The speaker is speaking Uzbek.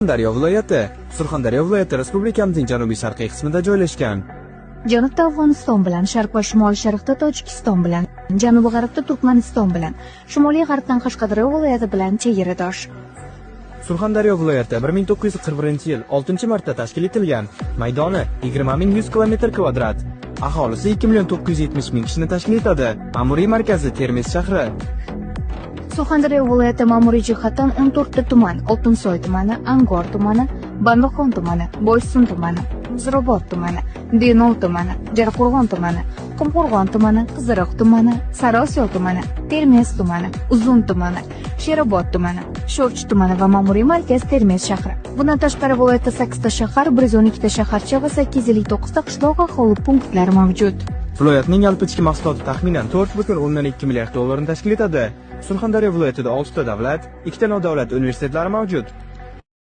Daryo viloyati Surxondaryo viloyati respublikamizning janubiy-sharqiy qismida joylashgan. Janubda Afg'oniston bilan, sharq va shimol-sharqda Tojikiston bilan, janubi-g'arbda Turkmaniston bilan, shimoliy g'arbdan Qashqadaryo viloyati bilan chegaradosh. Surxondaryo viloyati 1941-yil 6-marta tashkil etilgan. Maydoni 20.100 km². Aholisi 2.970.000 kishini tashkil etadi. Ma'muriy markazi Termiz shahri. Surxondaryo viloyati ma'muriy jihatdan 14 ta tuman: Oltinsoy tumani, Angor tumani, Bandaxon tumani, Boysun tumani, Muzrabot tumani, Denov tumani, Jarqo'rg'on tumani, Qumqo'rg'on tumani, Qiziriq tumani, Sariosiyo tumani, Termiz tumani, Uzun tumani, Sherobod tumani, Sho'rchi tumani va ma'muriy markaz Termiz shahri. Bundan tashqari viloyatda 8 ta shahar, 112 ta shaharcha va 859 ta qishloq aholi punktlari mavjud. Viloyatning yalpi ichki mahsuloti taxminan 4,2 milliard dollarni tashkil etadi. Surxondaryo viloyatida 6 ta davlat, 2 ta nodavlat universitetlari mavjud.